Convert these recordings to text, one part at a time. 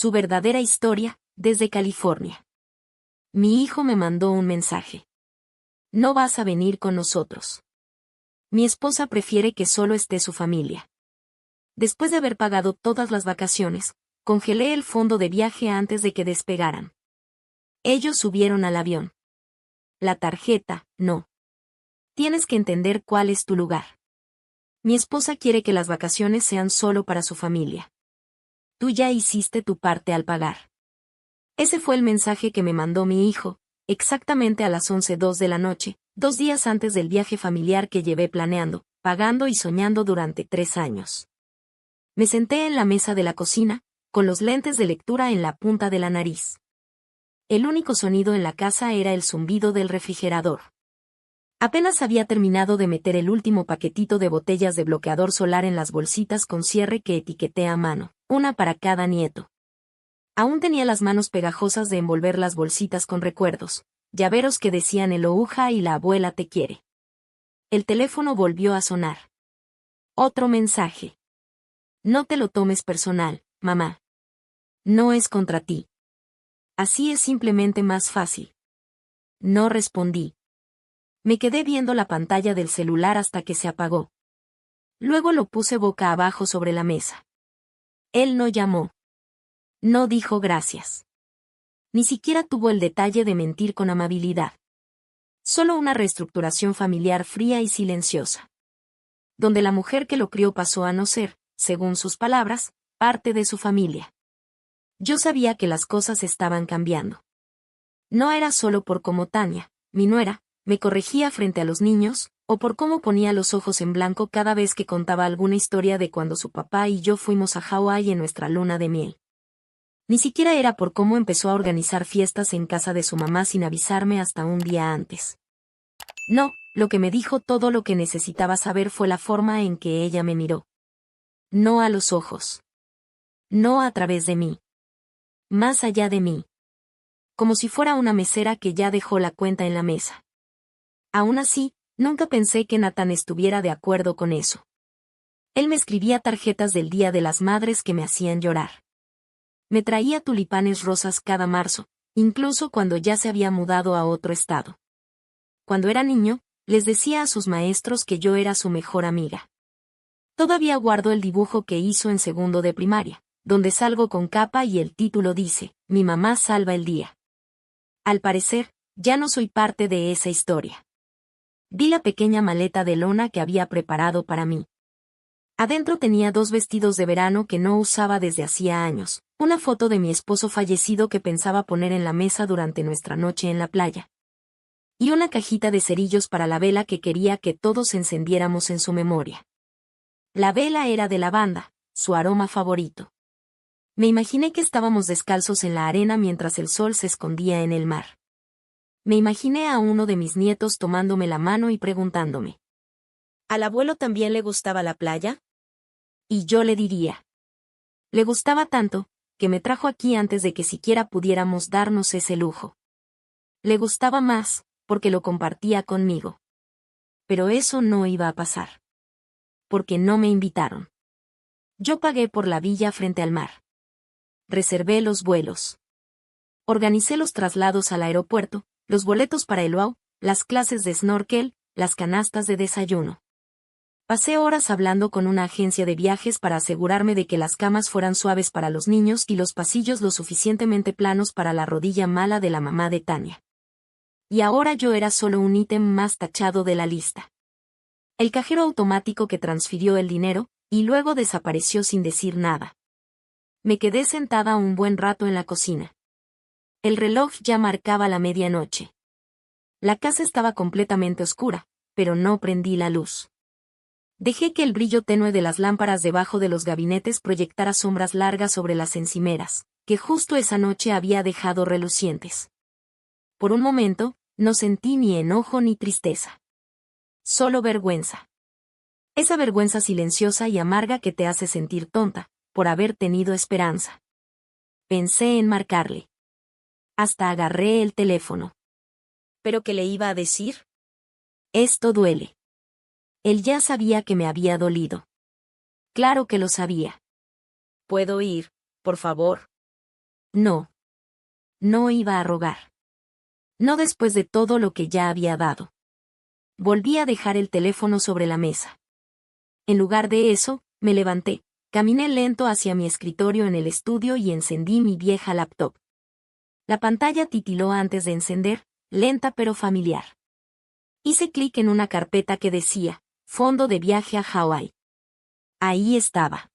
Su verdadera historia, desde California. Mi hijo me mandó un mensaje. No vas a venir con nosotros. Mi esposa prefiere que solo esté su familia. Después de haber pagado todas las vacaciones, congelé el fondo de viaje antes de que despegaran. Ellos subieron al avión. La tarjeta, no. Tienes que entender cuál es tu lugar. Mi esposa quiere que las vacaciones sean solo para su familia. Tú ya hiciste tu parte al pagar. Ese fue el mensaje que me mandó mi hijo, exactamente a las 11:02 de la noche, 2 días antes del viaje familiar que llevé planeando, pagando y soñando durante 3 años. Me senté en la mesa de la cocina, con los lentes de lectura en la punta de la nariz. El único sonido en la casa era el zumbido del refrigerador. Apenas había terminado de meter el último paquetito de botellas de bloqueador solar en las bolsitas con cierre que etiqueté a mano, una para cada nieto. Aún tenía las manos pegajosas de envolver las bolsitas con recuerdos, llaveros que decían el ouja y la abuela te quiere. El teléfono volvió a sonar. Otro mensaje. No te lo tomes personal, mamá. No es contra ti. Así es simplemente más fácil. No respondí. Me quedé viendo la pantalla del celular hasta que se apagó. Luego lo puse boca abajo sobre la mesa. Él no llamó. No dijo gracias. Ni siquiera tuvo el detalle de mentir con amabilidad. Solo una reestructuración familiar fría y silenciosa. Donde la mujer que lo crió pasó a no ser, según sus palabras, parte de su familia. Yo sabía que las cosas estaban cambiando. No era solo por cómo Tania, mi nuera, me corregía frente a los niños, o por cómo ponía los ojos en blanco cada vez que contaba alguna historia de cuando su papá y yo fuimos a Hawái en nuestra luna de miel. Ni siquiera era por cómo empezó a organizar fiestas en casa de su mamá sin avisarme hasta un día antes. No, lo que me dijo todo lo que necesitaba saber fue la forma en que ella me miró. No a los ojos. No a través de mí. Más allá de mí. Como si fuera una mesera que ya dejó la cuenta en la mesa. Aún así, nunca pensé que Nathan estuviera de acuerdo con eso. Él me escribía tarjetas del Día de las Madres que me hacían llorar. Me traía tulipanes rosas cada marzo, incluso cuando ya se había mudado a otro estado. Cuando era niño, les decía a sus maestros que yo era su mejor amiga. Todavía guardo el dibujo que hizo en segundo de primaria, donde salgo con capa y el título dice, Mi mamá salva el día. Al parecer, ya no soy parte de esa historia. Vi la pequeña maleta de lona que había preparado para mí. Adentro tenía 2 vestidos de verano que no usaba desde hacía años, una foto de mi esposo fallecido que pensaba poner en la mesa durante nuestra noche en la playa. Y una cajita de cerillos para la vela que quería que todos encendiéramos en su memoria. La vela era de lavanda, su aroma favorito. Me imaginé que estábamos descalzos en la arena mientras el sol se escondía en el mar. Me imaginé a uno de mis nietos tomándome la mano y preguntándome. ¿Al abuelo también le gustaba la playa? Y yo le diría. Le gustaba tanto, que me trajo aquí antes de que siquiera pudiéramos darnos ese lujo. Le gustaba más, porque lo compartía conmigo. Pero eso no iba a pasar. Porque no me invitaron. Yo pagué por la villa frente al mar. Reservé los vuelos. Organicé los traslados al aeropuerto, los boletos para el luau, las clases de snorkel, las canastas de desayuno. Pasé horas hablando con una agencia de viajes para asegurarme de que las camas fueran suaves para los niños y los pasillos lo suficientemente planos para la rodilla mala de la mamá de Tania. Y ahora yo era solo un ítem más tachado de la lista. El cajero automático que transfirió el dinero, y luego desapareció sin decir nada. Me quedé sentada un buen rato en la cocina. El reloj ya marcaba la medianoche. La casa estaba completamente oscura, pero no prendí la luz. Dejé que el brillo tenue de las lámparas debajo de los gabinetes proyectara sombras largas sobre las encimeras, que justo esa noche había dejado relucientes. Por un momento, no sentí ni enojo ni tristeza. Solo vergüenza. Esa vergüenza silenciosa y amarga que te hace sentir tonta, por haber tenido esperanza. Pensé en marcarle. Hasta agarré el teléfono. ¿Pero qué le iba a decir? Esto duele. Él ya sabía que me había dolido. Claro que lo sabía. ¿Puedo ir, por favor? No. No iba a rogar. No después de todo lo que ya había dado. Volví a dejar el teléfono sobre la mesa. En lugar de eso, me levanté, caminé lento hacia mi escritorio en el estudio y encendí mi vieja laptop. La pantalla titiló antes de encender, lenta pero familiar. Hice clic en una carpeta que decía, Fondo de viaje a Hawái. Ahí estaba.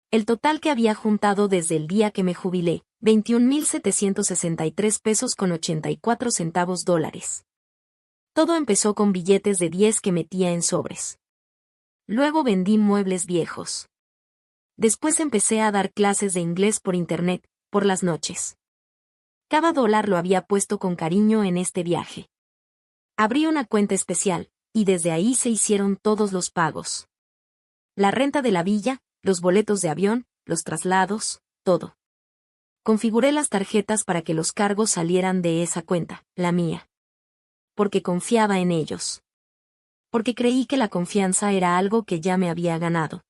El total que había juntado desde el día que me jubilé, 21,763 pesos con 84 centavos dólares. Todo empezó con billetes de 10 que metía en sobres. Luego vendí muebles viejos. Después empecé a dar clases de inglés por internet, por las noches. Cada dólar lo había puesto con cariño en este viaje. Abrí una cuenta especial, y desde ahí se hicieron todos los pagos. La renta de la villa, los boletos de avión, los traslados, todo. Configuré las tarjetas para que los cargos salieran de esa cuenta, la mía. Porque confiaba en ellos. Porque creí que la confianza era algo que ya me había ganado.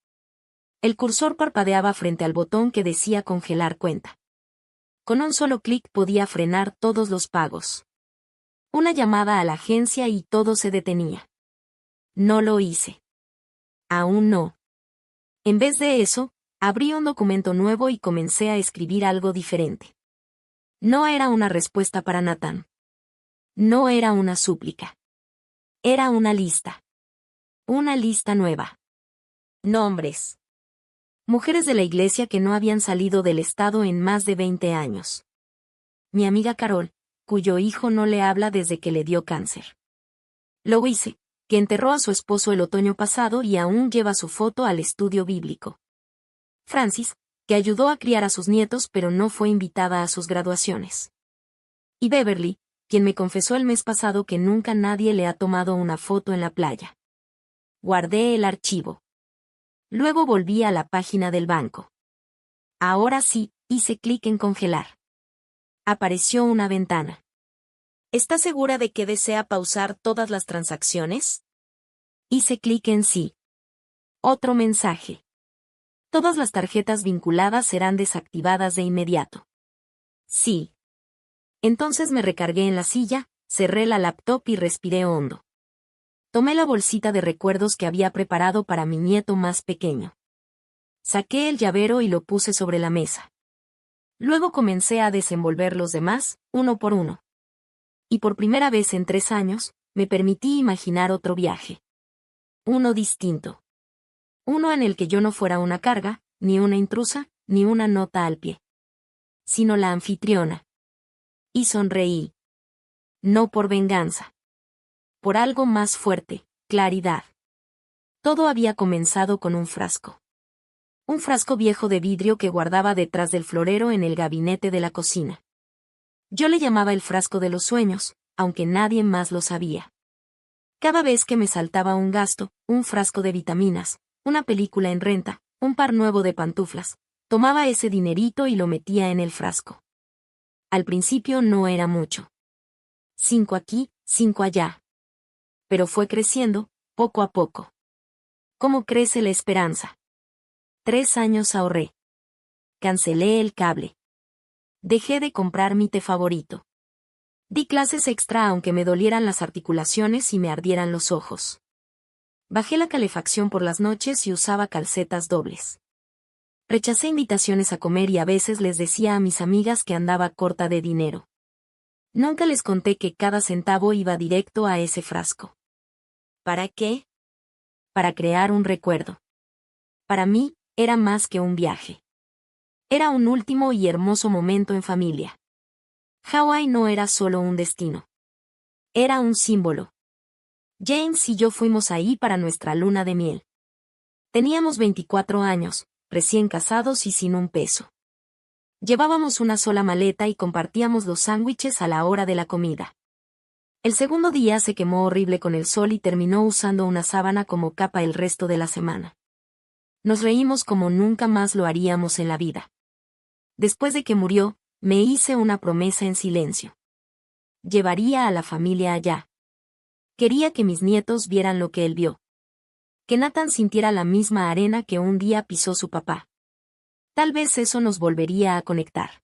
El cursor parpadeaba frente al botón que decía congelar cuenta. Con un solo clic podía frenar todos los pagos. Una llamada a la agencia y todo se detenía. No lo hice. Aún no. En vez de eso, abrí un documento nuevo y comencé a escribir algo diferente. No era una respuesta para Nathan. No era una súplica. Era una lista. Una lista nueva. Nombres. Mujeres de la iglesia que no habían salido del estado en más de 20 años. Mi amiga Carol, cuyo hijo no le habla desde que le dio cáncer. Louise, que enterró a su esposo el otoño pasado y aún lleva su foto al estudio bíblico. Francis, que ayudó a criar a sus nietos pero no fue invitada a sus graduaciones. Y Beverly, quien me confesó el mes pasado que nunca nadie le ha tomado una foto en la playa. Guardé el archivo. Luego volví a la página del banco. Ahora sí, hice clic en congelar. Apareció una ventana. ¿Está segura de que desea pausar todas las transacciones? Hice clic en sí. Otro mensaje. Todas las tarjetas vinculadas serán desactivadas de inmediato. Sí. Entonces me recargué en la silla, cerré la laptop y respiré hondo. Tomé la bolsita de recuerdos que había preparado para mi nieto más pequeño. Saqué el llavero y lo puse sobre la mesa. Luego comencé a desenvolver los demás, uno por uno. Y por primera vez en 3 años, me permití imaginar otro viaje. Uno distinto. Uno en el que yo no fuera una carga, ni una intrusa, ni una nota al pie. Sino la anfitriona. Y sonreí. No por venganza. Por algo más fuerte, claridad. Todo había comenzado con un frasco. Un frasco viejo de vidrio que guardaba detrás del florero en el gabinete de la cocina. Yo le llamaba el frasco de los sueños, aunque nadie más lo sabía. Cada vez que me saltaba un gasto, un frasco de vitaminas, una película en renta, un par nuevo de pantuflas, tomaba ese dinerito y lo metía en el frasco. Al principio no era mucho. 5 aquí, 5 allá. Pero fue creciendo, poco a poco. ¿Cómo crece la esperanza? 3 años ahorré. Cancelé el cable. Dejé de comprar mi té favorito. Di clases extra aunque me dolieran las articulaciones y me ardieran los ojos. Bajé la calefacción por las noches y usaba calcetas dobles. Rechacé invitaciones a comer y a veces les decía a mis amigas que andaba corta de dinero. Nunca les conté que cada centavo iba directo a ese frasco. ¿Para qué? Para crear un recuerdo. Para mí, era más que un viaje. Era un último y hermoso momento en familia. Hawái no era solo un destino. Era un símbolo. James y yo fuimos ahí para nuestra luna de miel. Teníamos 24 años, recién casados y sin un peso. Llevábamos una sola maleta y compartíamos los sándwiches a la hora de la comida. El segundo día se quemó horrible con el sol y terminó usando una sábana como capa el resto de la semana. Nos reímos como nunca más lo haríamos en la vida. Después de que murió, me hice una promesa en silencio. Llevaría a la familia allá. Quería que mis nietos vieran lo que él vio. Que Nathan sintiera la misma arena que un día pisó su papá. Tal vez eso nos volvería a conectar.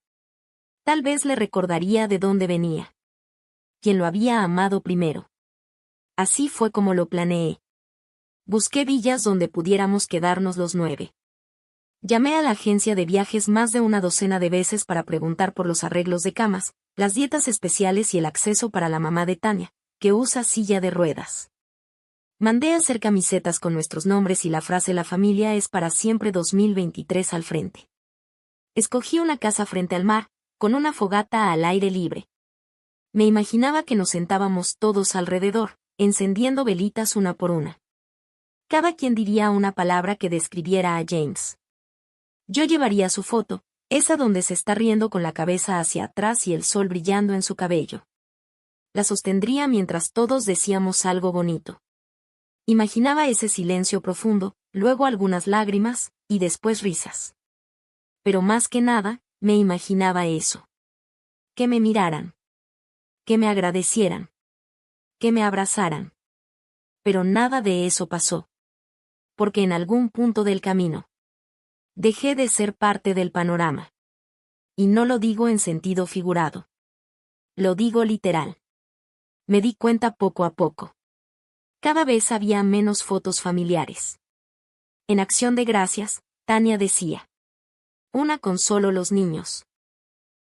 Tal vez le recordaría de dónde venía. Quien lo había amado primero. Así fue como lo planeé. Busqué villas donde pudiéramos quedarnos los 9. Llamé a la agencia de viajes más de una docena de veces para preguntar por los arreglos de camas, las dietas especiales y el acceso para la mamá de Tania, que usa silla de ruedas. Mandé a hacer camisetas con nuestros nombres y la frase "La familia es para siempre 2023" al frente. Escogí una casa frente al mar, con una fogata al aire libre. Me imaginaba que nos sentábamos todos alrededor, encendiendo velitas una por una. Cada quien diría una palabra que describiera a James. Yo llevaría su foto, esa donde se está riendo con la cabeza hacia atrás y el sol brillando en su cabello. La sostendría mientras todos decíamos algo bonito. Imaginaba ese silencio profundo, luego algunas lágrimas, y después risas. Pero más que nada, me imaginaba eso. Que me miraran. Que me agradecieran. Que me abrazaran. Pero nada de eso pasó. Porque en algún punto del camino dejé de ser parte del panorama. Y no lo digo en sentido figurado. Lo digo literal. Me di cuenta poco a poco. Cada vez había menos fotos familiares. En Acción de Gracias, Tania decía. Una con solo los niños.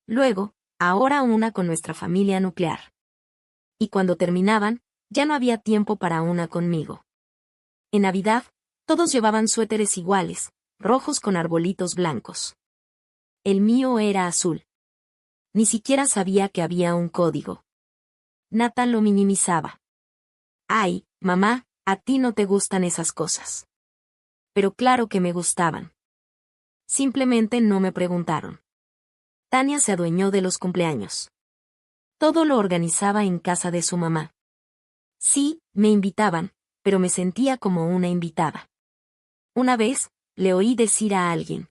Luego, ahora una con nuestra familia nuclear. Y cuando terminaban, ya no había tiempo para una conmigo. En Navidad, todos llevaban suéteres iguales, rojos con arbolitos blancos. El mío era azul. Ni siquiera sabía que había un código. Nathan lo minimizaba. Ay, mamá, a ti no te gustan esas cosas. Pero claro que me gustaban. Simplemente no me preguntaron. Tania se adueñó de los cumpleaños. Todo lo organizaba en casa de su mamá. Sí, me invitaban, pero me sentía como una invitada. Una vez, le oí decir a alguien.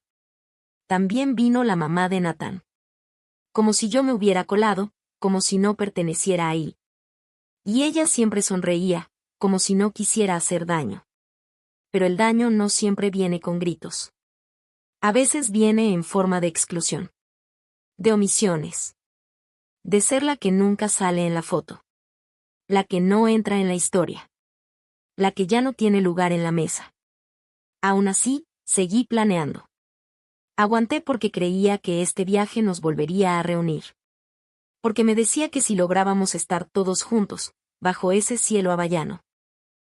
También vino la mamá de Nathan. Como si yo me hubiera colado, como si no perteneciera ahí. Y ella siempre sonreía, como si no quisiera hacer daño. Pero el daño no siempre viene con gritos. A veces viene en forma de exclusión. De omisiones. De ser la que nunca sale en la foto. La que no entra en la historia. La que ya no tiene lugar en la mesa. Aún así, seguí planeando. Aguanté porque creía que este viaje nos volvería a reunir. Porque me decía que si lográbamos estar todos juntos, bajo ese cielo hawaiano.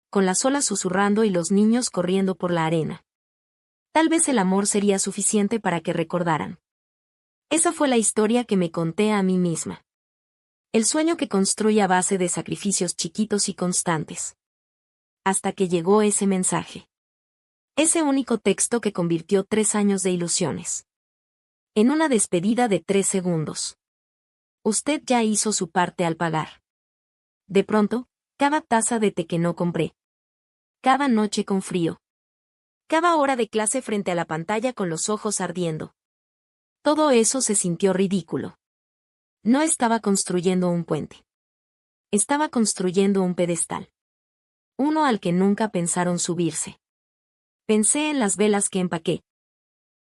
Con las olas susurrando y los niños corriendo por la arena. Tal vez el amor sería suficiente para que recordaran. Esa fue la historia que me conté a mí misma. El sueño que construye a base de sacrificios chiquitos y constantes. Hasta que llegó ese mensaje. Ese único texto que convirtió 3 años de ilusiones. En una despedida de 3 segundos. Usted ya hizo su parte al pagar. De pronto, cada taza de té que no compré. Cada noche con frío. Cada hora de clase frente a la pantalla con los ojos ardiendo. Todo eso se sintió ridículo. No estaba construyendo un puente. Estaba construyendo un pedestal. Uno al que nunca pensaron subirse. Pensé en las velas que empaqué.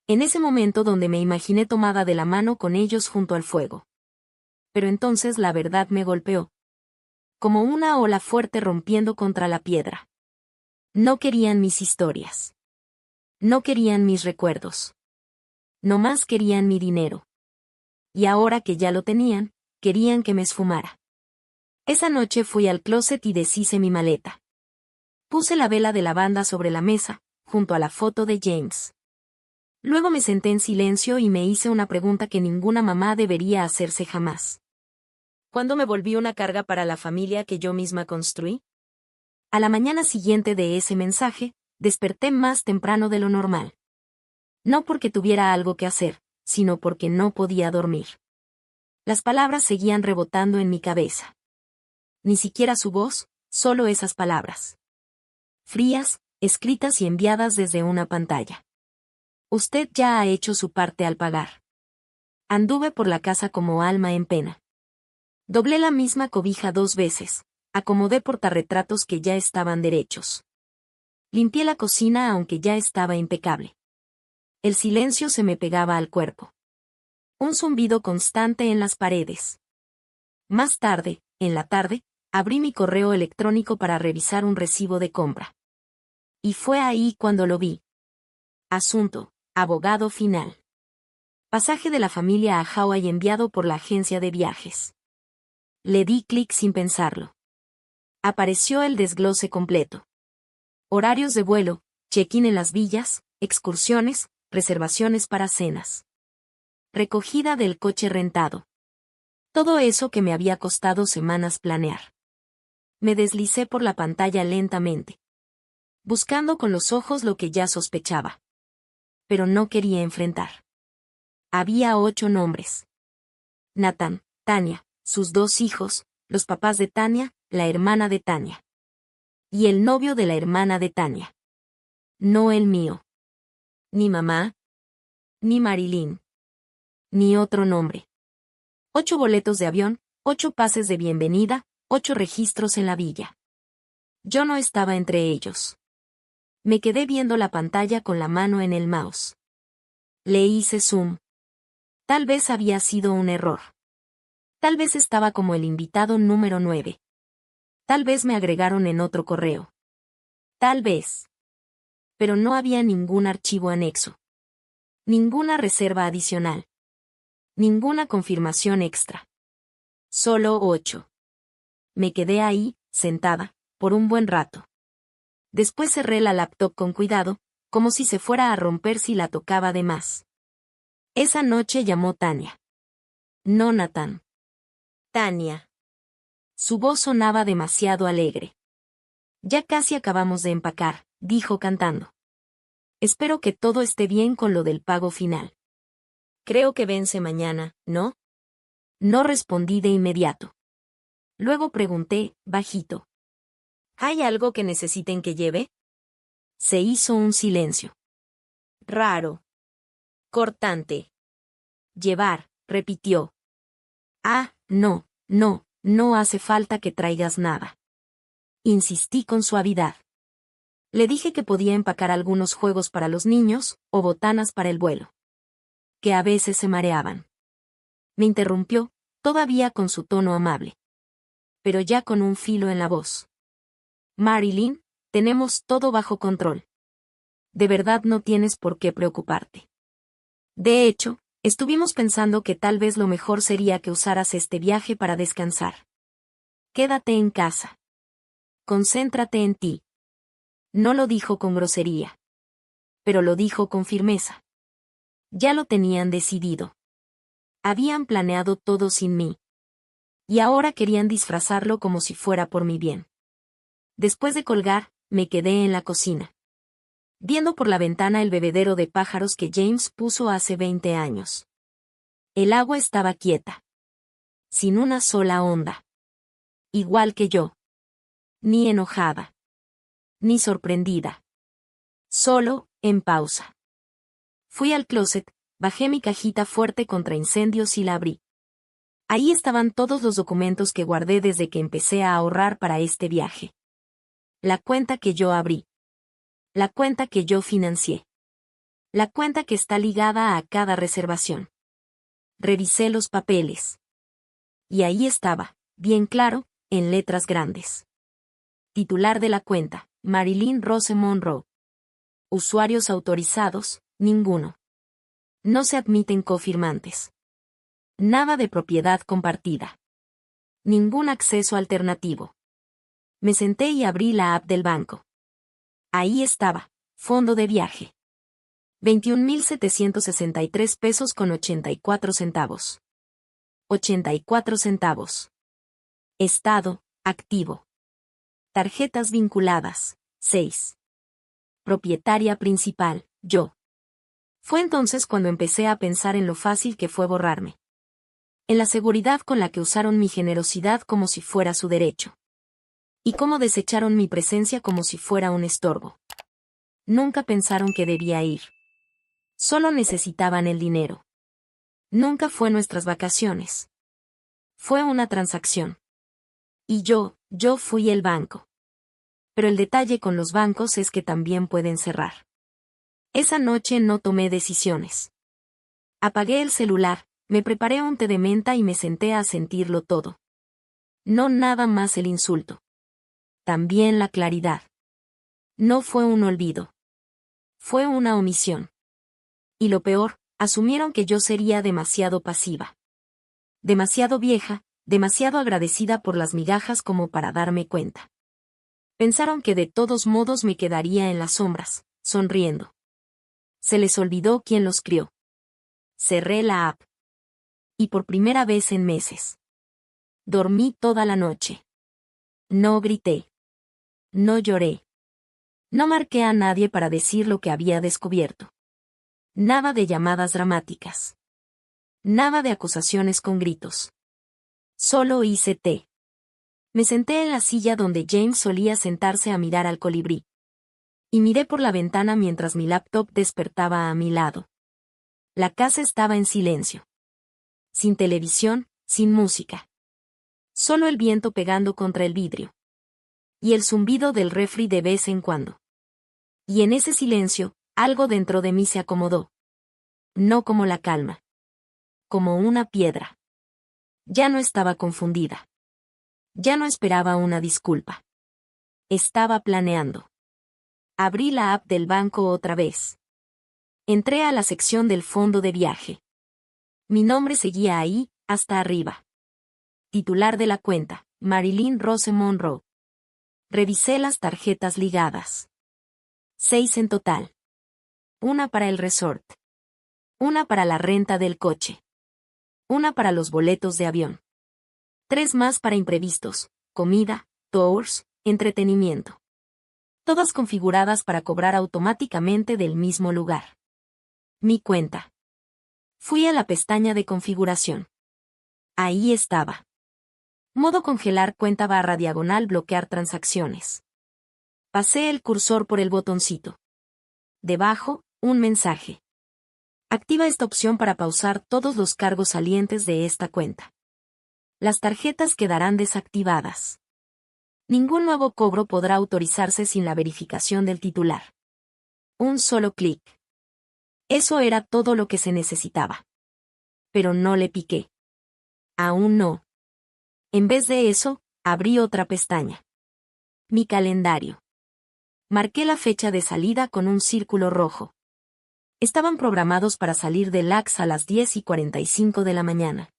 En ese momento donde me imaginé tomada de la mano con ellos junto al fuego. Pero entonces la verdad me golpeó. Como una ola fuerte rompiendo contra la piedra. No querían mis historias. No querían mis recuerdos. No más querían mi dinero. Y ahora que ya lo tenían, querían que me esfumara. Esa noche fui al closet y deshice mi maleta. Puse la vela de lavanda sobre la mesa, junto a la foto de James. Luego me senté en silencio y me hice una pregunta que ninguna mamá debería hacerse jamás. ¿Cuándo me volví una carga para la familia que yo misma construí? A la mañana siguiente de ese mensaje, desperté más temprano de lo normal. No porque tuviera algo que hacer, sino porque no podía dormir. Las palabras seguían rebotando en mi cabeza. Ni siquiera su voz, solo esas palabras. Frías, escritas y enviadas desde una pantalla. Usted ya ha hecho su parte al pagar. Anduve por la casa como alma en pena. Doblé la misma cobija 2 veces, acomodé portarretratos que ya estaban derechos. Limpié la cocina aunque ya estaba impecable. El silencio se me pegaba al cuerpo. Un zumbido constante en las paredes. Más tarde, en la tarde, abrí mi correo electrónico para revisar un recibo de compra. Y fue ahí cuando lo vi. Asunto: abogado final. Pasaje de la familia a Hawái enviado por la agencia de viajes. Le di clic sin pensarlo. Apareció el desglose completo. Horarios de vuelo, check-in en las villas, excursiones, reservaciones para cenas. Recogida del coche rentado. Todo eso que me había costado semanas planear. Me deslicé por la pantalla lentamente, buscando con los ojos lo que ya sospechaba. Pero no quería enfrentar. Había 8 nombres. Nathan, Tania, sus 2 hijos, los papás de Tania, la hermana de Tania. Y el novio de la hermana de Tania. No el mío. Ni mamá. Ni Marilyn. Ni otro nombre. 8 boletos de avión, 8 pases de bienvenida, 8 registros en la villa. Yo no estaba entre ellos. Me quedé viendo la pantalla con la mano en el mouse. Le hice zoom. Tal vez había sido un error. Tal vez estaba como el invitado número 9. Tal vez me agregaron en otro correo. Tal vez. Pero no había ningún archivo anexo. Ninguna reserva adicional. Ninguna confirmación extra. Solo 8. Me quedé ahí, sentada, por un buen rato. Después cerré la laptop con cuidado, como si se fuera a romper si la tocaba de más. Esa noche llamó Tania. No Nathan. Tania. Su voz sonaba demasiado alegre. Ya casi acabamos de empacar, dijo cantando. Espero que todo esté bien con lo del pago final. Creo que vence mañana, ¿no? No respondí de inmediato. Luego pregunté, bajito. ¿Hay algo que necesiten que lleve? Se hizo un silencio. Raro. Cortante. Llevar, repitió. Ah, no hace falta que traigas nada. Insistí con suavidad. Le dije que podía empacar algunos juegos para los niños, o botanas para el vuelo. Que a veces se mareaban. Me interrumpió, todavía con su tono amable. Pero ya con un filo en la voz. Marilyn, tenemos todo bajo control. De verdad no tienes por qué preocuparte. De hecho, estuvimos pensando que tal vez lo mejor sería que usaras este viaje para descansar. Quédate en casa. Concéntrate en ti. No lo dijo con grosería. Pero lo dijo con firmeza. Ya lo tenían decidido. Habían planeado todo sin mí. Y ahora querían disfrazarlo como si fuera por mi bien. Después de colgar, me quedé en la cocina, viendo por la ventana el bebedero de pájaros que James puso hace 20 años. El agua estaba quieta. Sin una sola onda. Igual que yo. Ni enojada. Ni sorprendida. Solo, en pausa. Fui al closet, bajé mi cajita fuerte contra incendios y la abrí. Ahí estaban todos los documentos que guardé desde que empecé a ahorrar para este viaje. La cuenta que yo abrí. La cuenta que yo financié. La cuenta que está ligada a cada reservación. Revisé los papeles. Y ahí estaba, bien claro, en letras grandes. Titular de la cuenta, Marilyn Rose Monroe. Usuarios autorizados, ninguno. No se admiten cofirmantes. Nada de propiedad compartida. Ningún acceso alternativo. Me senté y abrí la app del banco. Ahí estaba, fondo de viaje. 21,763 pesos con 84 centavos. 84 centavos. Estado, activo. Tarjetas vinculadas, 6. Propietaria principal, yo. Fue entonces cuando empecé a pensar en lo fácil que fue borrarme. En la seguridad con la que usaron mi generosidad como si fuera su derecho. Y cómo desecharon mi presencia como si fuera un estorbo. Nunca pensaron que debía ir. Solo necesitaban el dinero. Nunca fue nuestras vacaciones. Fue una transacción. Y yo fui el banco. Pero el detalle con los bancos es que también pueden cerrar. Esa noche no tomé decisiones. Apagué el celular, Me preparé un té de menta y me senté a sentirlo todo. No nada más el insulto. También la claridad. No fue un olvido. Fue una omisión. Y lo peor, asumieron que yo sería demasiado pasiva. Demasiado vieja, demasiado agradecida por las migajas como para darme cuenta. Pensaron que de todos modos me quedaría en las sombras, sonriendo. Se les olvidó quién los crió. Cerré la app. Y por primera vez en meses. Dormí toda la noche. No grité. No lloré. No marqué a nadie para decir lo que había descubierto. Nada de llamadas dramáticas. Nada de acusaciones con gritos. Solo hice té. Me senté en la silla donde James solía sentarse a mirar al colibrí. Y miré por la ventana mientras mi laptop despertaba a mi lado. La casa estaba en silencio. Sin televisión, sin música. Solo el viento pegando contra el vidrio. Y el zumbido del refri de vez en cuando. Y en ese silencio, algo dentro de mí se acomodó. No como la calma. Como una piedra. Ya no estaba confundida. Ya no esperaba una disculpa. Estaba planeando. Abrí la app del banco otra vez. Entré a la sección del fondo de viaje. Mi nombre seguía ahí, hasta arriba. Titular de la cuenta, Marilyn Rose Monroe. Revisé las tarjetas ligadas. 6 en total. Una para el resort. Una para la renta del coche. Una para los boletos de avión. 3 más para imprevistos, comida, tours, entretenimiento. Todas configuradas para cobrar automáticamente del mismo lugar. Mi cuenta. Fui a la pestaña de configuración. Ahí estaba. Modo congelar cuenta // bloquear transacciones. Pasé el cursor por el botoncito. Debajo, un mensaje. Activa esta opción para pausar todos los cargos salientes de esta cuenta. Las tarjetas quedarán desactivadas. Ningún nuevo cobro podrá autorizarse sin la verificación del titular. Un solo clic. Eso era todo lo que se necesitaba. Pero no le piqué. Aún no. En vez de eso, abrí otra pestaña. Mi calendario. Marqué la fecha de salida con un círculo rojo. Estaban programados para salir de LAX a las 10:45 de la mañana.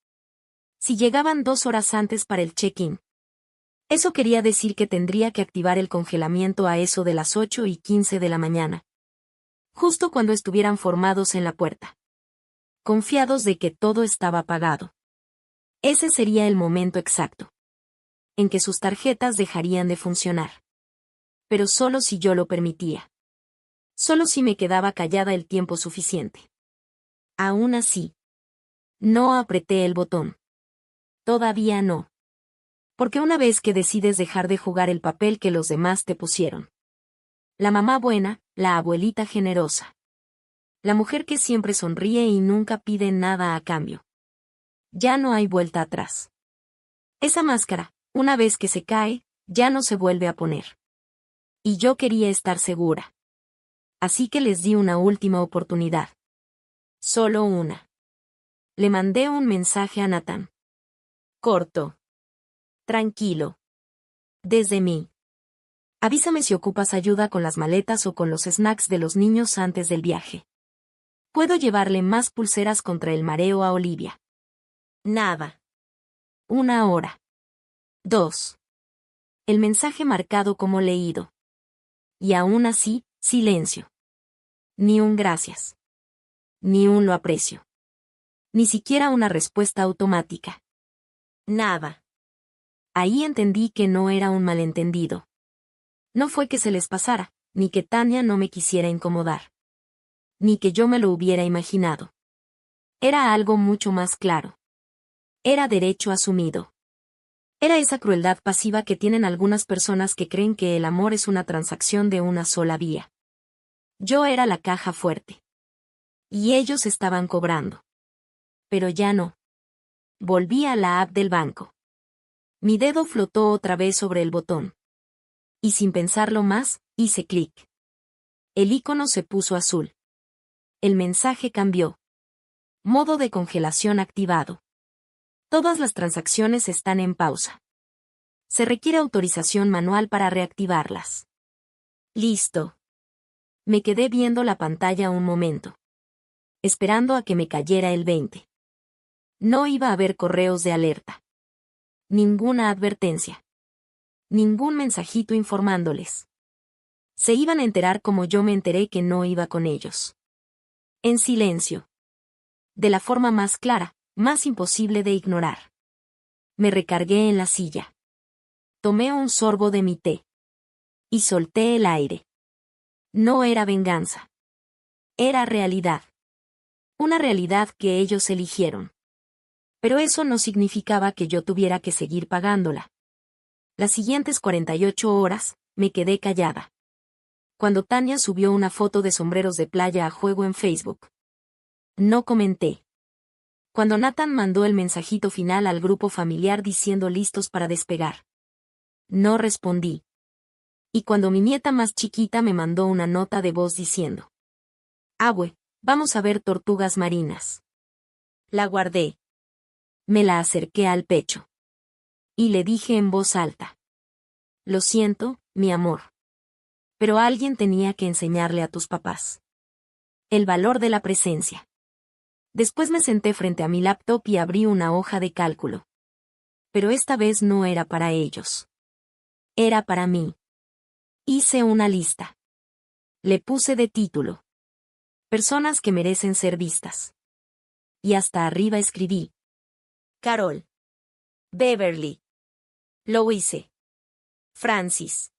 Si llegaban 2 horas antes para el check-in. Eso quería decir que tendría que activar el congelamiento a eso de las 8:15 de la mañana. Justo cuando estuvieran formados en la puerta. Confiados de que todo estaba pagado. Ese sería el momento exacto. En que sus tarjetas dejarían de funcionar. Pero solo si yo lo permitía. Solo si me quedaba callada el tiempo suficiente. Aún así. No apreté el botón. Todavía no. Porque una vez que decides dejar de jugar el papel que los demás te pusieron. La mamá buena, la abuelita generosa. La mujer que siempre sonríe y nunca pide nada a cambio. Ya no hay vuelta atrás. Esa máscara, una vez que se cae, ya no se vuelve a poner. Y yo quería estar segura. Así que les di una última oportunidad. Solo una. Le mandé un mensaje a Nathan. Corto. Tranquilo. Desde mí. Avísame si ocupas ayuda con las maletas o con los snacks de los niños antes del viaje. Puedo llevarle más pulseras contra el mareo a Olivia. Nada. 1 hora. 2. El mensaje marcado como leído. Y aún así, silencio. Ni un gracias. Ni un lo aprecio. Ni siquiera una respuesta automática. Nada. Ahí entendí que no era un malentendido. No fue que se les pasara, ni que Tania no me quisiera incomodar. Ni que yo me lo hubiera imaginado. Era algo mucho más claro. Era derecho asumido. Era esa crueldad pasiva que tienen algunas personas que creen que el amor es una transacción de una sola vía. Yo era la caja fuerte. Y ellos estaban cobrando. Pero ya no. Volví a la app del banco. Mi dedo flotó otra vez sobre el botón. Y sin pensarlo más, hice clic. El icono se puso azul. El mensaje cambió. Modo de congelación activado. Todas las transacciones están en pausa. Se requiere autorización manual para reactivarlas. Listo. Me quedé viendo la pantalla un momento, esperando a que me cayera el 20. No iba a haber correos de alerta. Ninguna advertencia. Ningún mensajito informándoles. Se iban a enterar como yo me enteré que no iba con ellos. En silencio. De la forma más clara, más imposible de ignorar. Me recargué en la silla. Tomé un sorbo de mi té. Y solté el aire. No era venganza. Era realidad. Una realidad que ellos eligieron. Pero eso no significaba que yo tuviera que seguir pagándola. Las siguientes 48 horas, me quedé callada. Cuando Tania subió una foto de sombreros de playa a juego en Facebook. No comenté. Cuando Nathan mandó el mensajito final al grupo familiar diciendo listos para despegar. No respondí. Y cuando mi nieta más chiquita me mandó una nota de voz diciendo: Abue, vamos a ver tortugas marinas. La guardé. Me la acerqué al pecho. Y le dije en voz alta: Lo siento, mi amor. Pero alguien tenía que enseñarle a tus papás el valor de la presencia. Después me senté frente a mi laptop y abrí una hoja de cálculo. Pero esta vez no era para ellos. Era para mí. Hice una lista. Le puse de título: Personas que merecen ser vistas. Y hasta arriba escribí: Carol. Beverly. Louise. Francis.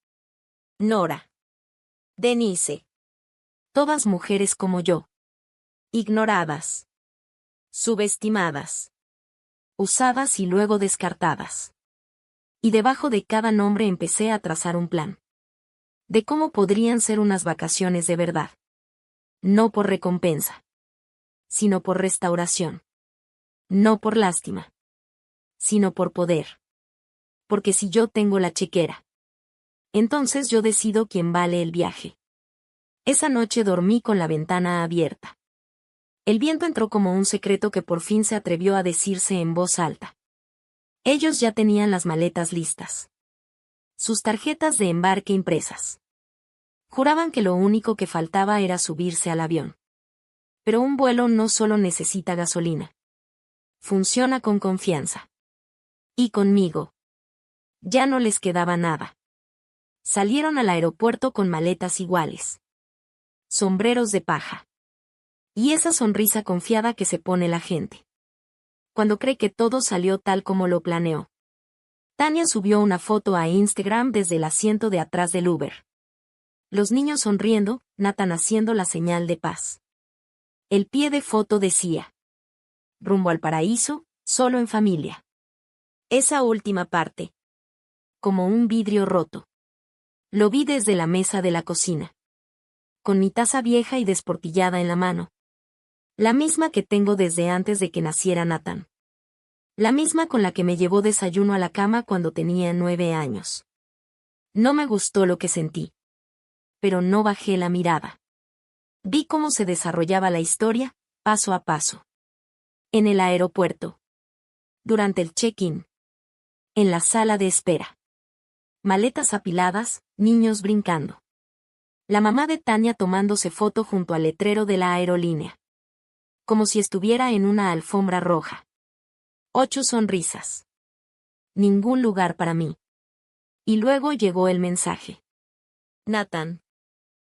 Nora. Denise. Todas mujeres como yo. Ignoradas. Subestimadas. Usadas y luego descartadas. Y debajo de cada nombre empecé a trazar un plan. De cómo podrían ser unas vacaciones de verdad. No por recompensa. Sino por restauración. No por lástima. Sino por poder. Porque si yo tengo la chequera, entonces yo decido quién vale el viaje. Esa noche dormí con la ventana abierta. El viento entró como un secreto que por fin se atrevió a decirse en voz alta. Ellos ya tenían las maletas listas. Sus tarjetas de embarque impresas. Juraban que lo único que faltaba era subirse al avión. Pero un vuelo no solo necesita gasolina. Funciona con confianza. Y conmigo. Ya no les quedaba nada. Salieron al aeropuerto con maletas iguales. Sombreros de paja. Y esa sonrisa confiada que se pone la gente cuando cree que todo salió tal como lo planeó. Tania subió una foto a Instagram desde el asiento de atrás del Uber. Los niños sonriendo, Nathan haciendo la señal de paz. El pie de foto decía: Rumbo al paraíso, solo en familia. Esa última parte. Como un vidrio roto. Lo vi desde la mesa de la cocina. Con mi taza vieja y desportillada en la mano. La misma que tengo desde antes de que naciera Nathan. La misma con la que me llevó desayuno a la cama cuando tenía 9 años. No me gustó lo que sentí. Pero no bajé la mirada. Vi cómo se desarrollaba la historia, paso a paso. En el aeropuerto. Durante el check-in. En la sala de espera. Maletas apiladas, niños brincando. La mamá de Tania tomándose foto junto al letrero de la aerolínea. Como si estuviera en una alfombra roja. 8 sonrisas. Ningún lugar para mí. Y luego llegó el mensaje. Nathan.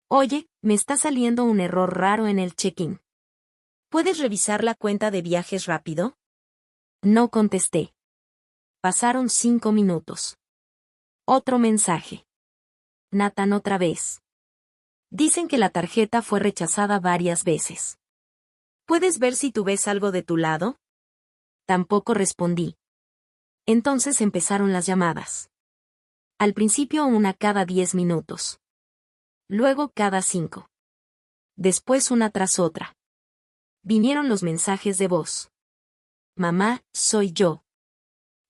Oye, me está saliendo un error raro en el check-in. ¿Puedes revisar la cuenta de viajes rápido? No contesté. Pasaron 5 minutos. Otro mensaje. Nathan otra vez. Dicen que la tarjeta fue rechazada varias veces. ¿Puedes ver si tú ves algo de tu lado? Tampoco respondí. Entonces empezaron las llamadas. Al principio una cada 10 minutos. Luego cada 5. Después una tras otra. Vinieron los mensajes de voz. Mamá, soy yo.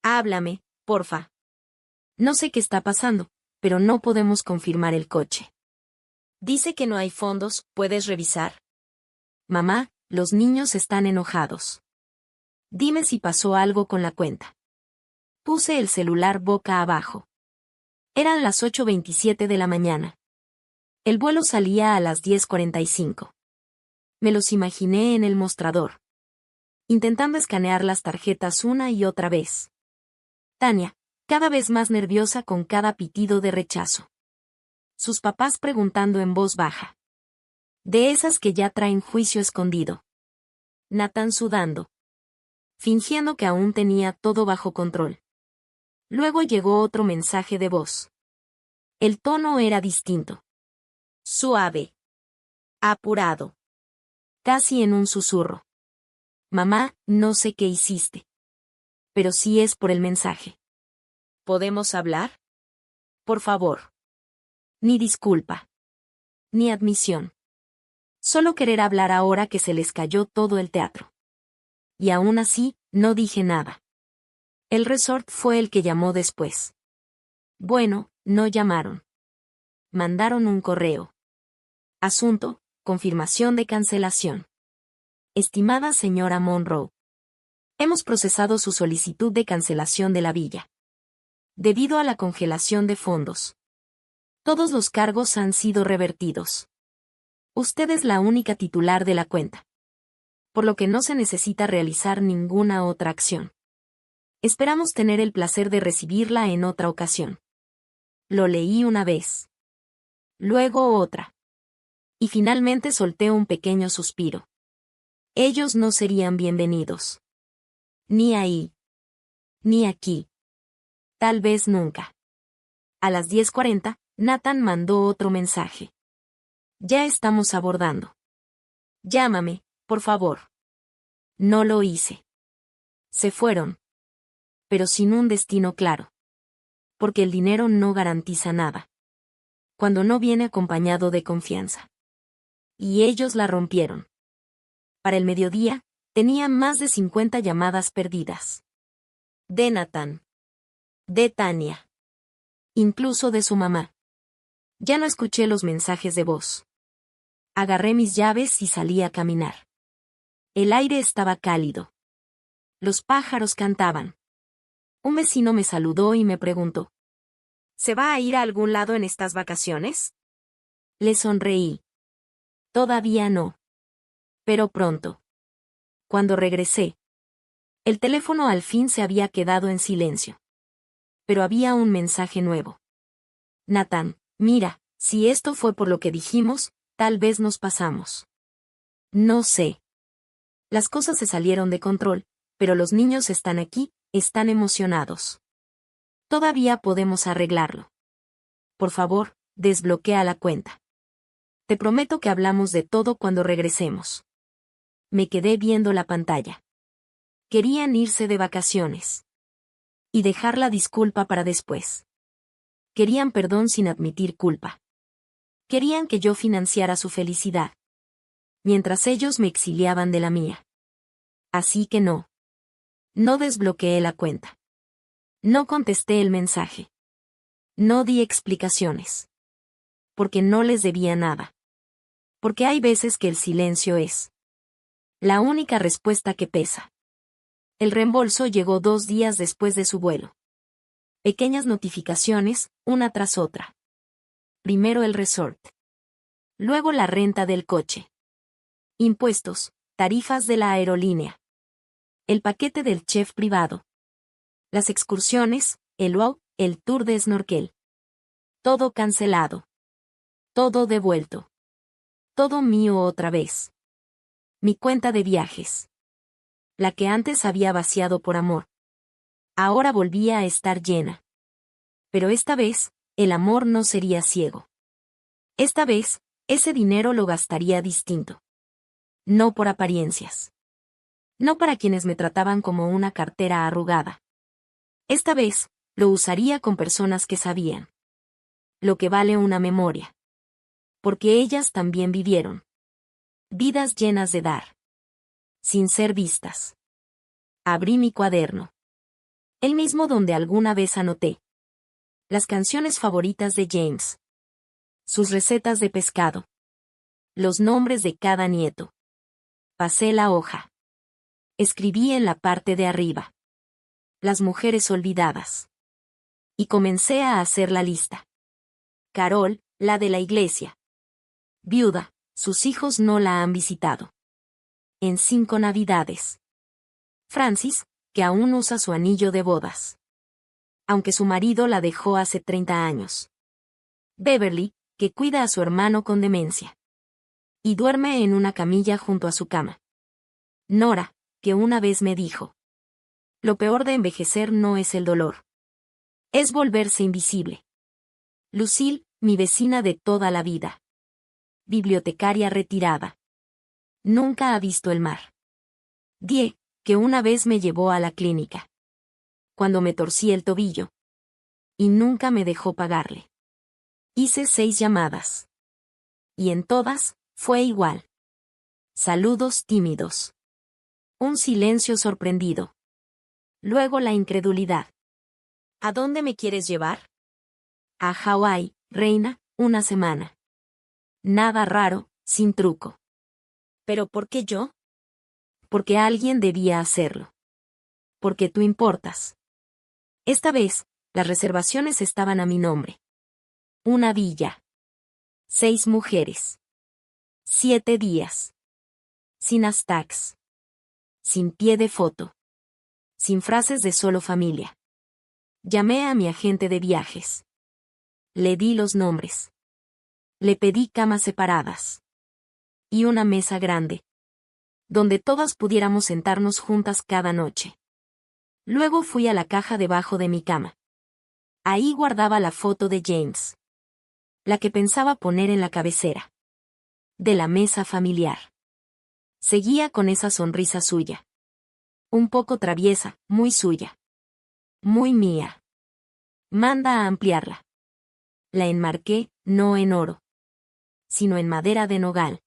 Háblame, porfa. No sé qué está pasando, pero no podemos confirmar el coche. Dice que no hay fondos, ¿puedes revisar? Mamá, los niños están enojados. Dime si pasó algo con la cuenta. Puse el celular boca abajo. Eran las 8:27 de la mañana. El vuelo salía a las 10:45. Me los imaginé en el mostrador, intentando escanear las tarjetas una y otra vez. Tania, cada vez más nerviosa con cada pitido de rechazo. Sus papás preguntando en voz baja. De esas que ya traen juicio escondido. Nathan sudando, fingiendo que aún tenía todo bajo control. Luego llegó otro mensaje de voz. El tono era distinto. Suave. Apurado. Casi en un susurro. Mamá, no sé qué hiciste. Pero sí es por el mensaje. ¿Podemos hablar? Por favor. Ni disculpa. Ni admisión. Solo querer hablar ahora que se les cayó todo el teatro. Y aún así, no dije nada. El resort fue el que llamó después. Bueno, no llamaron. Mandaron un correo. Asunto, confirmación de cancelación. Estimada señora Monroe. Hemos procesado su solicitud de cancelación de la villa. Debido a la congelación de fondos. Todos los cargos han sido revertidos. Usted es la única titular de la cuenta. Por lo que no se necesita realizar ninguna otra acción. Esperamos tener el placer de recibirla en otra ocasión. Lo leí una vez. Luego otra. Y finalmente solté un pequeño suspiro. Ellos no serían bienvenidos. Ni ahí. Ni aquí. Tal vez nunca. A las 10:40, Nathan mandó otro mensaje. Ya estamos abordando. Llámame, por favor. No lo hice. Se fueron. Pero sin un destino claro. Porque el dinero no garantiza nada. Cuando no viene acompañado de confianza. Y ellos la rompieron. Para el mediodía, tenía más de 50 llamadas perdidas. De Nathan. De Tania. Incluso de su mamá. Ya no escuché los mensajes de voz. Agarré mis llaves y salí a caminar. El aire estaba cálido. Los pájaros cantaban. Un vecino me saludó y me preguntó. ¿Se va a ir a algún lado en estas vacaciones? Le sonreí. Todavía no. Pero pronto. Cuando regresé. El teléfono al fin se había quedado en silencio. Pero había un mensaje nuevo. Nathan, mira, si esto fue por lo que dijimos, tal vez nos pasamos. No sé. Las cosas se salieron de control, pero los niños están aquí, están emocionados. Todavía podemos arreglarlo. Por favor, desbloquea la cuenta. Te prometo que hablamos de todo cuando regresemos. Me quedé viendo la pantalla. Querían irse de vacaciones. Y dejar la disculpa para después. Querían perdón sin admitir culpa. Querían que yo financiara su felicidad. Mientras ellos me exiliaban de la mía. Así que no. No desbloqueé la cuenta. No contesté el mensaje. No di explicaciones. Porque no les debía nada. Porque hay veces que el silencio es la única respuesta que pesa. El reembolso llegó 2 días después de su vuelo. Pequeñas notificaciones, una tras otra. Primero el resort. Luego la renta del coche. Impuestos, tarifas de la aerolínea. El paquete del chef privado. Las excursiones, el wow, el tour de snorkel. Todo cancelado. Todo devuelto. Todo mío otra vez. Mi cuenta de viajes. La que antes había vaciado por amor. Ahora volvía a estar llena. Pero esta vez, el amor no sería ciego. Esta vez, ese dinero lo gastaría distinto. No por apariencias. No para quienes me trataban como una cartera arrugada. Esta vez, lo usaría con personas que sabían lo que vale una memoria. Porque ellas también vivieron vidas llenas de dar. Sin ser vistas. Abrí mi cuaderno. El mismo donde alguna vez anoté las canciones favoritas de James. Sus recetas de pescado. Los nombres de cada nieto. Pasé la hoja. Escribí en la parte de arriba. Las mujeres olvidadas. Y comencé a hacer la lista. Carol, la de la iglesia. Viuda, sus hijos no la han visitado. En 5 navidades. Francis, que aún usa su anillo de bodas. Aunque su marido la dejó hace 30 años. Beverly, que cuida a su hermano con demencia. Y duerme en una camilla junto a su cama. Nora, que una vez me dijo: lo peor de envejecer no es el dolor. Es volverse invisible. Lucille, mi vecina de toda la vida. Bibliotecaria retirada. Nunca ha visto el mar. Die, que una vez me llevó a la clínica. Cuando me torcí el tobillo. Y nunca me dejó pagarle. Hice 6 llamadas. Y en todas, fue igual. Saludos tímidos. Un silencio sorprendido. Luego la incredulidad. ¿A dónde me quieres llevar? A Hawái, reina, 1 semana. Nada raro, sin truco. ¿Pero por qué yo? Porque alguien debía hacerlo. Porque tú importas. Esta vez, las reservaciones estaban a mi nombre. Una villa. 6 mujeres. 7 días. Sin hashtags. Sin pie de foto. Sin frases de solo familia. Llamé a mi agente de viajes. Le di los nombres. Le pedí camas separadas. Y una mesa grande. Donde todas pudiéramos sentarnos juntas cada noche. Luego fui a la caja debajo de mi cama. Ahí guardaba la foto de James. La que pensaba poner en la cabecera. De la mesa familiar. Seguía con esa sonrisa suya. Un poco traviesa, muy suya. Muy mía. Manda a ampliarla. La enmarqué, no en oro. Sino en madera de nogal.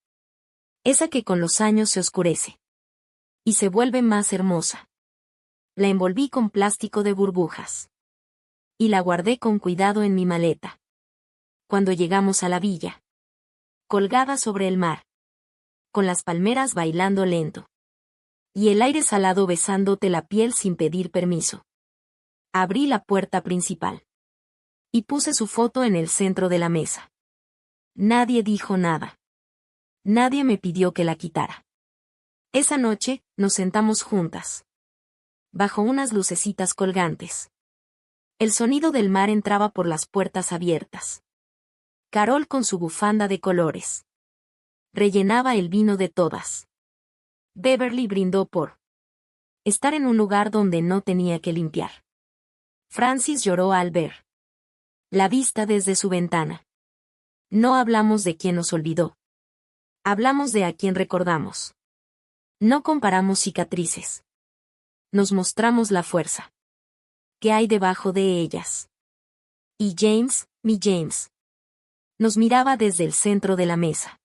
Esa que con los años se oscurece. Y se vuelve más hermosa. La envolví con plástico de burbujas. Y la guardé con cuidado en mi maleta. Cuando llegamos a la villa. Colgada sobre el mar. Con las palmeras bailando lento. Y el aire salado besándote la piel sin pedir permiso. Abrí la puerta principal. Y puse su foto en el centro de la mesa. Nadie dijo nada. Nadie me pidió que la quitara. Esa noche, nos sentamos juntas. Bajo unas lucecitas colgantes. El sonido del mar entraba por las puertas abiertas. Carol con su bufanda de colores. Rellenaba el vino de todas. Beverly brindó por estar en un lugar donde no tenía que limpiar. Francis lloró al ver la vista desde su ventana. No hablamos de quién nos olvidó. Hablamos de a quién recordamos. No comparamos cicatrices. Nos mostramos la fuerza. ¿Qué hay debajo de ellas? Y James, mi James. Nos miraba desde el centro de la mesa.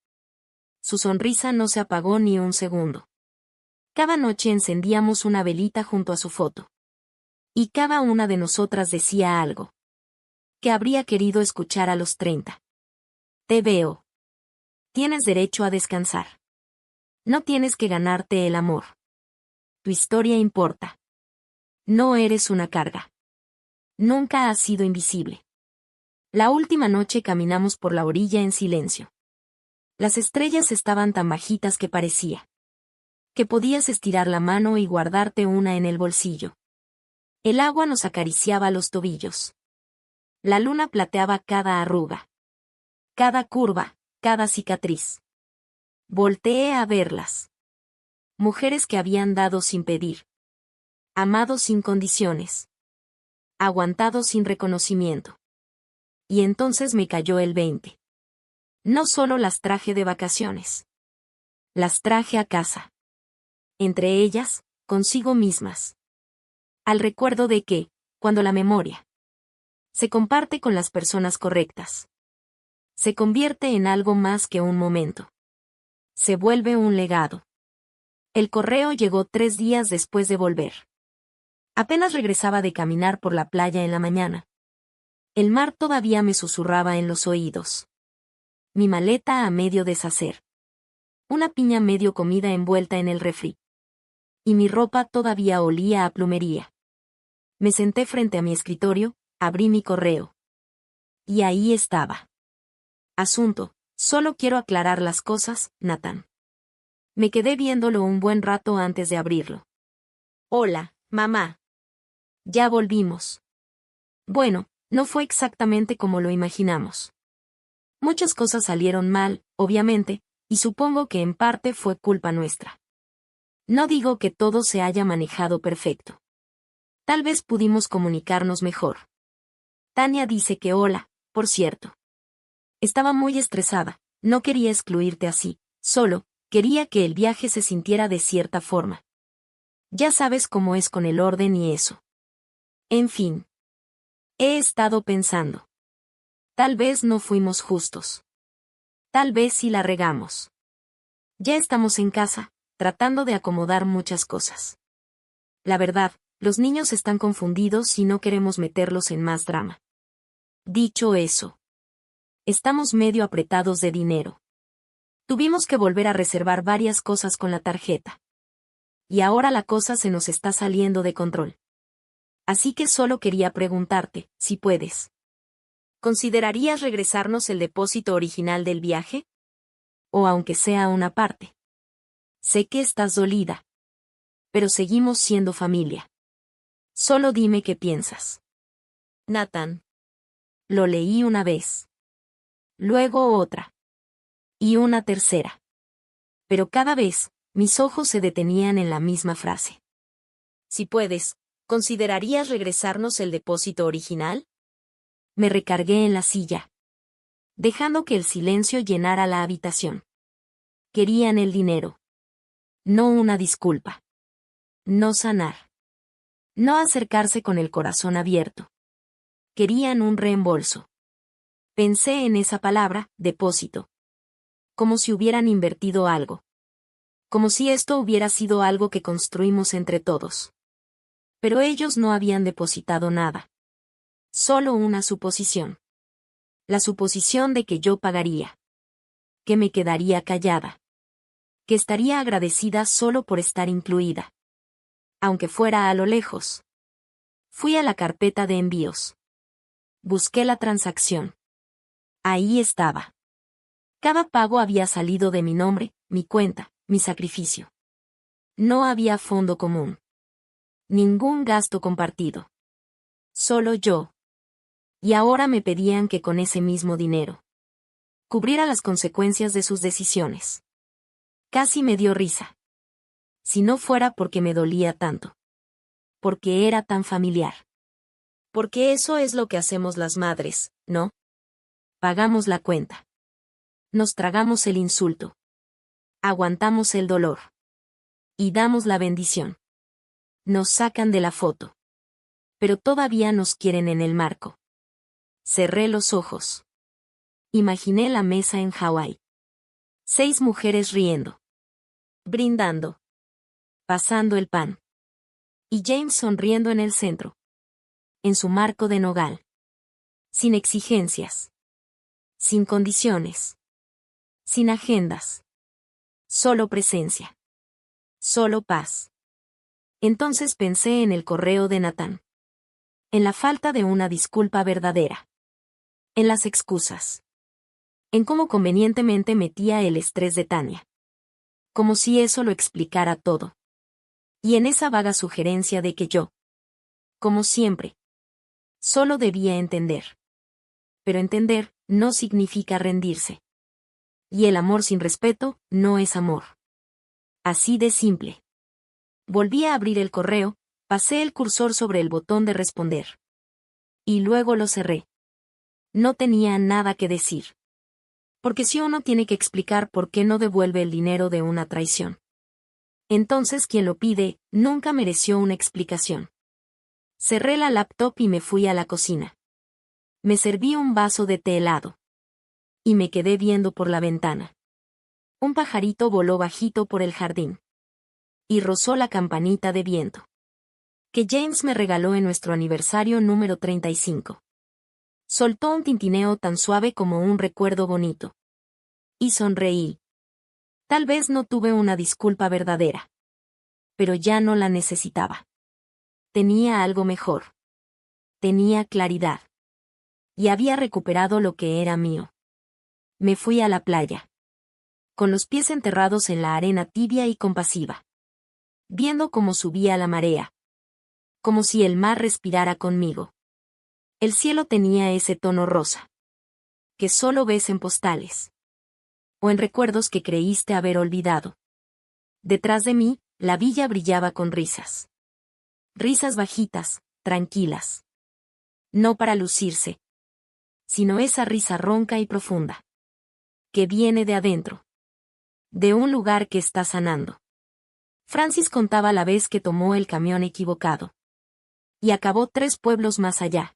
Su sonrisa no se apagó ni un segundo. Cada noche encendíamos una velita junto a su foto. Y cada una de nosotras decía algo. Que habría querido escuchar a los 30. Te veo. Tienes derecho a descansar. No tienes que ganarte el amor. Tu historia importa. No eres una carga. Nunca has sido invisible. La última noche caminamos por la orilla en silencio. Las estrellas estaban tan bajitas que parecía que podías estirar la mano y guardarte una en el bolsillo. El agua nos acariciaba los tobillos. La luna plateaba cada arruga. Cada curva, cada cicatriz. Volteé a verlas. Mujeres que habían dado sin pedir. Amado sin condiciones. Aguantado sin reconocimiento. Y entonces me cayó el 20. No solo las traje de vacaciones. Las traje a casa. Entre ellas, consigo mismas. Al recuerdo de que, cuando la memoria se comparte con las personas correctas, se convierte en algo más que un momento. Se vuelve un legado. El correo llegó 3 días después de volver. Apenas regresaba de caminar por la playa en la mañana. El mar todavía me susurraba en los oídos. Mi maleta a medio deshacer. una piña medio comida envuelta en el refri. Y mi ropa todavía olía a plumería. Me senté frente a mi escritorio, abrí mi correo. Y ahí estaba. Asunto, solo quiero aclarar las cosas, Nathan. Me quedé viéndolo un buen rato antes de abrirlo. Hola, mamá. Ya volvimos. Bueno, no fue exactamente como lo imaginamos. Muchas cosas salieron mal, obviamente, y supongo que en parte fue culpa nuestra. No digo que todo se haya manejado perfecto. Tal vez pudimos comunicarnos mejor. Tania dice que hola, por cierto. Estaba muy estresada, no quería excluirte así, solo, quería que el viaje se sintiera de cierta forma. Ya sabes cómo es con el orden y eso. En fin. He estado pensando. Tal vez no fuimos justos. Tal vez sí la regamos. Ya estamos en casa, tratando de acomodar muchas cosas. La verdad, los niños están confundidos y no queremos meterlos en más drama. Dicho eso, estamos medio apretados de dinero. Tuvimos que volver a reservar varias cosas con la tarjeta. Y ahora la cosa se nos está saliendo de control. Así que solo quería preguntarte, si puedes. ¿Considerarías regresarnos el depósito original del viaje? O aunque sea una parte. Sé que estás dolida. Pero seguimos siendo familia. Solo dime qué piensas. Nathan. Lo leí una vez. Luego otra. Y una tercera. Pero cada vez, mis ojos se detenían en la misma frase. Si puedes, ¿considerarías regresarnos el depósito original? Me recargué en la silla, dejando que el silencio llenara la habitación. Querían el dinero. No una disculpa. No sanar. No acercarse con el corazón abierto. Querían un reembolso. Pensé en esa palabra, depósito. Como si hubieran invertido algo. Como si esto hubiera sido algo que construimos entre todos. Pero ellos no habían depositado nada. Solo una suposición. La suposición de que yo pagaría. Que me quedaría callada. Que estaría agradecida solo por estar incluida. Aunque fuera a lo lejos. Fui a la carpeta de envíos. Busqué la transacción. Ahí estaba. Cada pago había salido de mi nombre, mi cuenta, mi sacrificio. No había fondo común. Ningún gasto compartido. Solo yo. Y ahora me pedían que con ese mismo dinero cubriera las consecuencias de sus decisiones. Casi me dio risa. Si no fuera porque me dolía tanto. Porque era tan familiar. Porque eso es lo que hacemos las madres, ¿no? Pagamos la cuenta. Nos tragamos el insulto. Aguantamos el dolor. Y damos la bendición. Nos sacan de la foto. Pero todavía nos quieren en el marco. Cerré los ojos. Imaginé la mesa en Hawái. 6 mujeres riendo. Brindando. Pasando el pan. Y James sonriendo en el centro. En su marco de nogal. Sin exigencias. Sin condiciones. Sin agendas. Solo presencia. Solo paz. Entonces pensé en el correo de Nathan. En la falta de una disculpa verdadera. En las excusas. En cómo convenientemente metía el estrés de Tania. Como si eso lo explicara todo. Y en esa vaga sugerencia de que yo, como siempre, solo debía entender. Pero entender no significa rendirse. Y el amor sin respeto no es amor. Así de simple. Volví a abrir el correo, pasé el cursor sobre el botón de responder. Y luego lo cerré. No tenía nada que decir. Porque si uno tiene que explicar por qué no devuelve el dinero de una traición. Entonces quien lo pide, nunca mereció una explicación. Cerré la laptop y me fui a la cocina. Me serví un vaso de té helado. Y me quedé viendo por la ventana. Un pajarito voló bajito por el jardín. Y rozó la campanita de viento. Que James me regaló en nuestro aniversario número 35. Soltó un tintineo tan suave como un recuerdo bonito. Y sonreí. Tal vez no tuve una disculpa verdadera. Pero ya no la necesitaba. Tenía algo mejor. Tenía claridad. Y había recuperado lo que era mío. Me fui a la playa. Con los pies enterrados en la arena tibia y compasiva. Viendo cómo subía la marea. Como si el mar respirara conmigo. El cielo tenía ese tono rosa. Que solo ves en postales. O en recuerdos que creíste haber olvidado. Detrás de mí, la villa brillaba con risas. Risas bajitas, tranquilas. No para lucirse. Sino esa risa ronca y profunda. Que viene de adentro. De un lugar que está sanando. Francis contaba la vez que tomó el camión equivocado. Y acabó 3 pueblos más allá.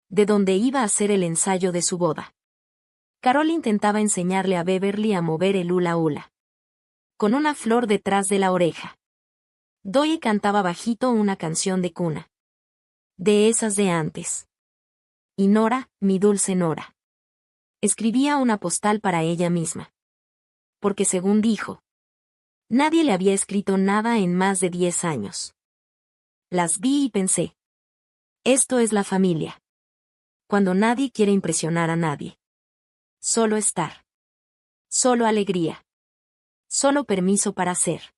De donde iba a hacer el ensayo de su boda. Carol intentaba enseñarle a Beverly a mover el hula hula. Con una flor detrás de la oreja. Doyle cantaba bajito una canción de cuna. De esas de antes. Y Nora, mi dulce Nora. Escribía una postal para ella misma. Porque según dijo, nadie le había escrito nada en más de 10 años. Las vi y pensé. Esto es la familia. Cuando nadie quiere impresionar a nadie. Solo estar. Solo alegría. Solo permiso para ser.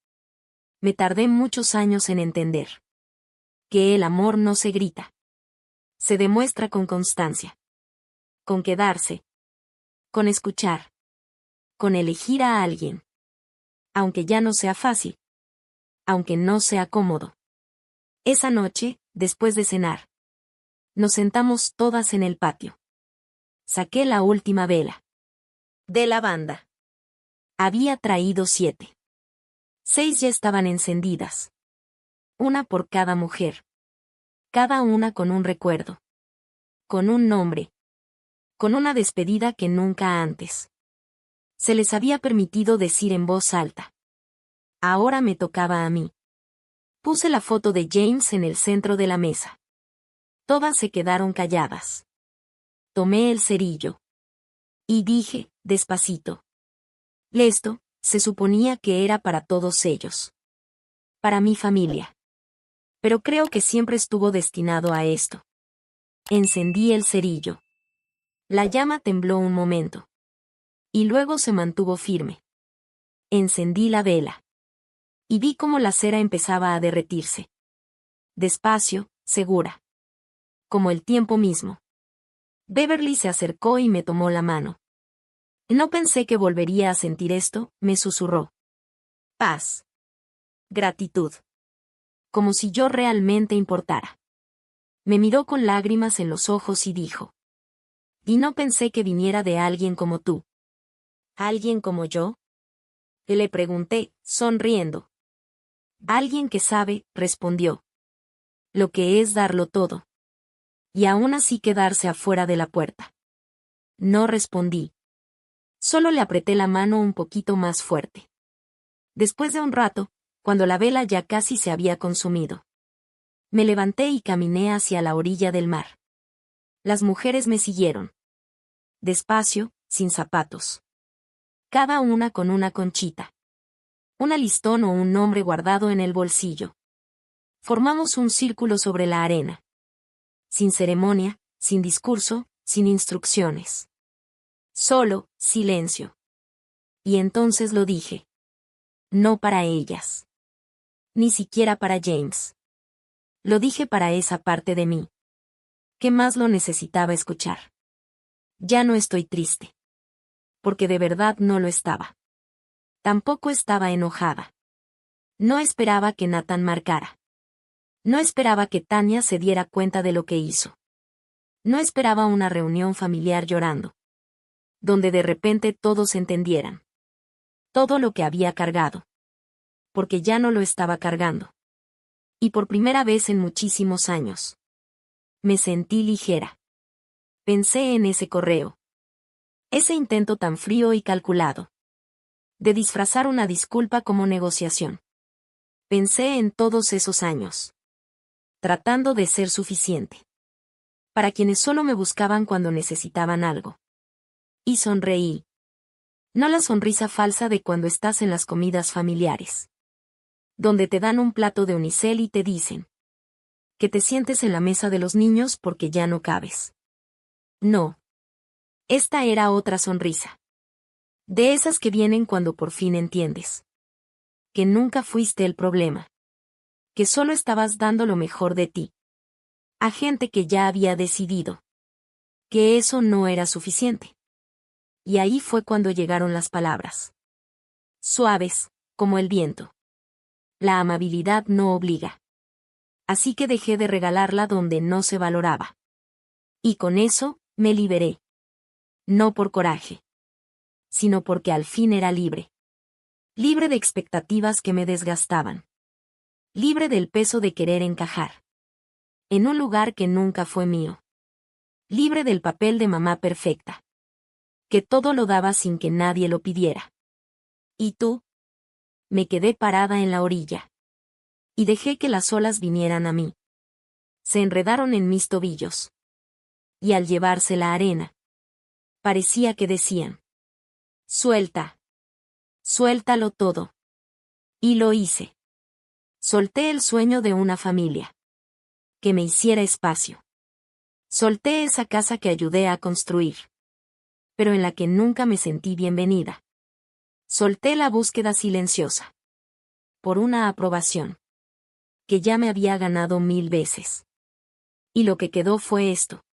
Me tardé muchos años en entender. Que el amor no se grita. Se demuestra con constancia. Con quedarse. Con escuchar. Con elegir a alguien. Aunque ya no sea fácil. Aunque no sea cómodo. Esa noche, después de cenar. Nos sentamos todas en el patio. Saqué la última vela. De la banda. Había traído 7. 6 ya estaban encendidas. Una por cada mujer. Cada una con un recuerdo. Con un nombre. Con una despedida que nunca antes se les había permitido decir en voz alta. Ahora me tocaba a mí. Puse la foto de James en el centro de la mesa. Todas se quedaron calladas. Tomé el cerillo. Y dije, despacito. Esto, se suponía que era para todos ellos. Para mi familia. Pero creo que siempre estuvo destinado a esto. Encendí el cerillo. La llama tembló un momento. Y luego se mantuvo firme. Encendí la vela. Y vi cómo la cera empezaba a derretirse. Despacio, segura. Como el tiempo mismo. Beverly se acercó y me tomó la mano. No pensé que volvería a sentir esto, me susurró. Paz. Gratitud. Como si yo realmente importara. Me miró con lágrimas en los ojos y dijo. Y no pensé que viniera de alguien como tú. ¿Alguien como yo? Le pregunté, sonriendo. Alguien que sabe, respondió. Lo que es darlo todo. Y aún así quedarse afuera de la puerta. No respondí. Solo le apreté la mano un poquito más fuerte. Después de un rato, cuando la vela ya casi se había consumido. Me levanté y caminé hacia la orilla del mar. Las mujeres me siguieron. Despacio, sin zapatos. Cada una con una conchita. Un listón o un nombre guardado en el bolsillo. Formamos un círculo sobre la arena. Sin ceremonia, sin discurso, sin instrucciones. Solo, silencio. Y entonces lo dije. No para ellas. Ni siquiera para James. Lo dije para esa parte de mí. ¿Qué más lo necesitaba escuchar? Ya no estoy triste. Porque de verdad no lo estaba. Tampoco estaba enojada. No esperaba que Nathan marcara. No esperaba que Tania se diera cuenta de lo que hizo. No esperaba una reunión familiar llorando. Donde de repente todos entendieran. Todo lo que había cargado. Porque ya no lo estaba cargando. Y por primera vez en muchísimos años. Me sentí ligera. Pensé en ese correo. Ese intento tan frío y calculado. De disfrazar una disculpa como negociación. Pensé en todos esos años. Tratando de ser suficiente. Para quienes solo me buscaban cuando necesitaban algo. Y sonreí. No la sonrisa falsa de cuando estás en las comidas familiares, donde te dan un plato de unicel y te dicen que te sientes en la mesa de los niños porque ya no cabes. No. Esta era otra sonrisa. De esas que vienen cuando por fin entiendes que nunca fuiste el problema, que solo estabas dando lo mejor de ti a gente que ya había decidido que eso no era suficiente. Y ahí fue cuando llegaron las palabras. Suaves, como el viento. La amabilidad no obliga. Así que dejé de regalarla donde no se valoraba. Y con eso, me liberé. No por coraje, sino porque al fin era libre. Libre de expectativas que me desgastaban. Libre del peso de querer encajar en un lugar que nunca fue mío. Libre del papel de mamá perfecta, que todo lo daba sin que nadie lo pidiera. ¿Y tú? Me quedé parada en la orilla. Y dejé que las olas vinieran a mí. Se enredaron en mis tobillos. Y al llevarse la arena, parecía que decían: suelta. Suéltalo todo. Y lo hice. Solté el sueño de una familia que me hiciera espacio. Solté esa casa que ayudé a construir, pero en la que nunca me sentí bienvenida. Solté la búsqueda silenciosa por una aprobación que ya me había ganado 1000 veces. Y lo que quedó fue esto.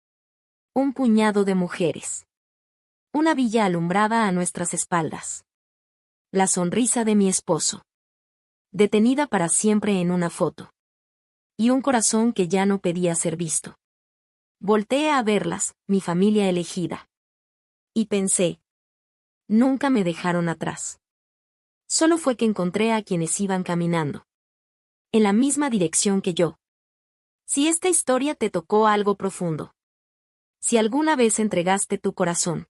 Un puñado de mujeres. Una villa alumbrada a nuestras espaldas. La sonrisa de mi esposo, detenida para siempre en una foto. Y un corazón que ya no pedía ser visto. Volteé a verlas, mi familia elegida. Y pensé: nunca me dejaron atrás. Solo fue que encontré a quienes iban caminando en la misma dirección que yo. Si esta historia te tocó algo profundo, si alguna vez entregaste tu corazón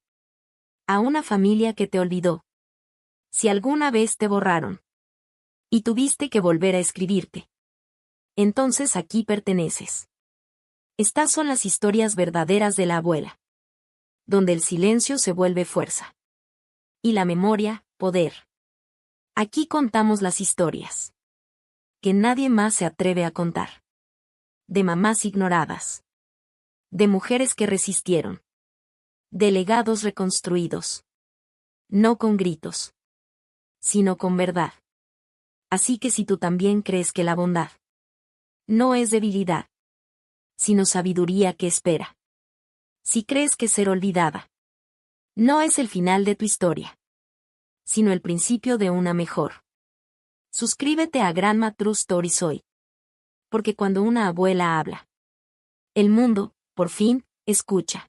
a una familia que te olvidó, si alguna vez te borraron y tuviste que volver a escribirte, entonces aquí perteneces. Estas son las historias verdaderas de la abuela, donde el silencio se vuelve fuerza y la memoria, poder. Aquí contamos las historias que nadie más se atreve a contar. De mamás ignoradas. De mujeres que resistieron. De legados reconstruidos. No con gritos, sino con verdad. Así que si tú también crees que la bondad no es debilidad, sino sabiduría que espera. Si crees que ser olvidada no es el final de tu historia, sino el principio de una mejor. Suscríbete a Grandma True Stories hoy. Porque cuando una abuela habla, el mundo, por fin, escucha.